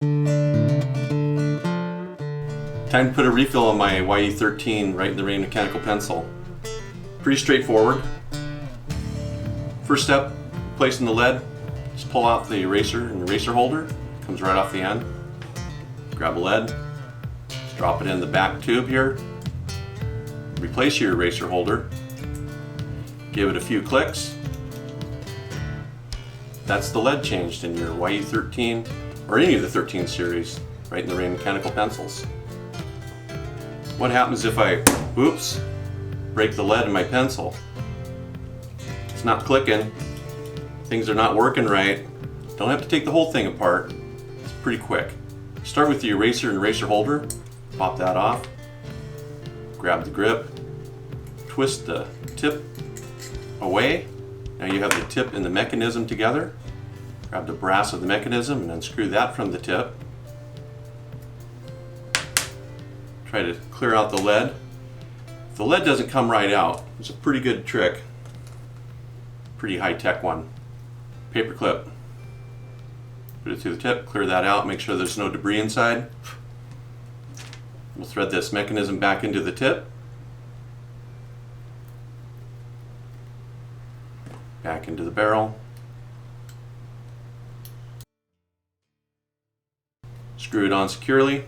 Time to put a refill on my YE13 Rite in the Rain mechanical pencil. Pretty straightforward. First step, placing the lead, just pull out the eraser and eraser holder. Comes right off the end. Grab a lead, just drop it in the back tube here. Replace your eraser holder. Give it a few clicks. That's the lead changed in your YE13 or any of the 13 series Rite in the Rain mechanical pencils. What happens if I, oops, break the lead in my pencil? It's not clicking. Things are not working right. Don't have to take the whole thing apart. It's pretty quick. Start with the eraser and eraser holder. Pop that off. Grab the grip. Twist the tip away. Now you have the tip and the mechanism together. Grab the brass of the mechanism and unscrew that from the tip. Try to clear out the lead. If the lead doesn't come right out, it's a pretty good trick. Pretty high-tech one. Paper clip. Put it through the tip, clear that out, make sure there's no debris inside. We'll thread this mechanism back into the tip. Back into the barrel. Screw it on securely.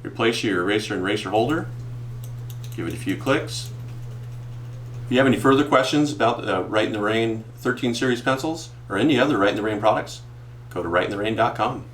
Replace your eraser and eraser holder. Give it a few clicks. If you have any further questions about the Rite in the Rain 13 series pencils or any other Rite in the Rain products, go to riteintherain.com.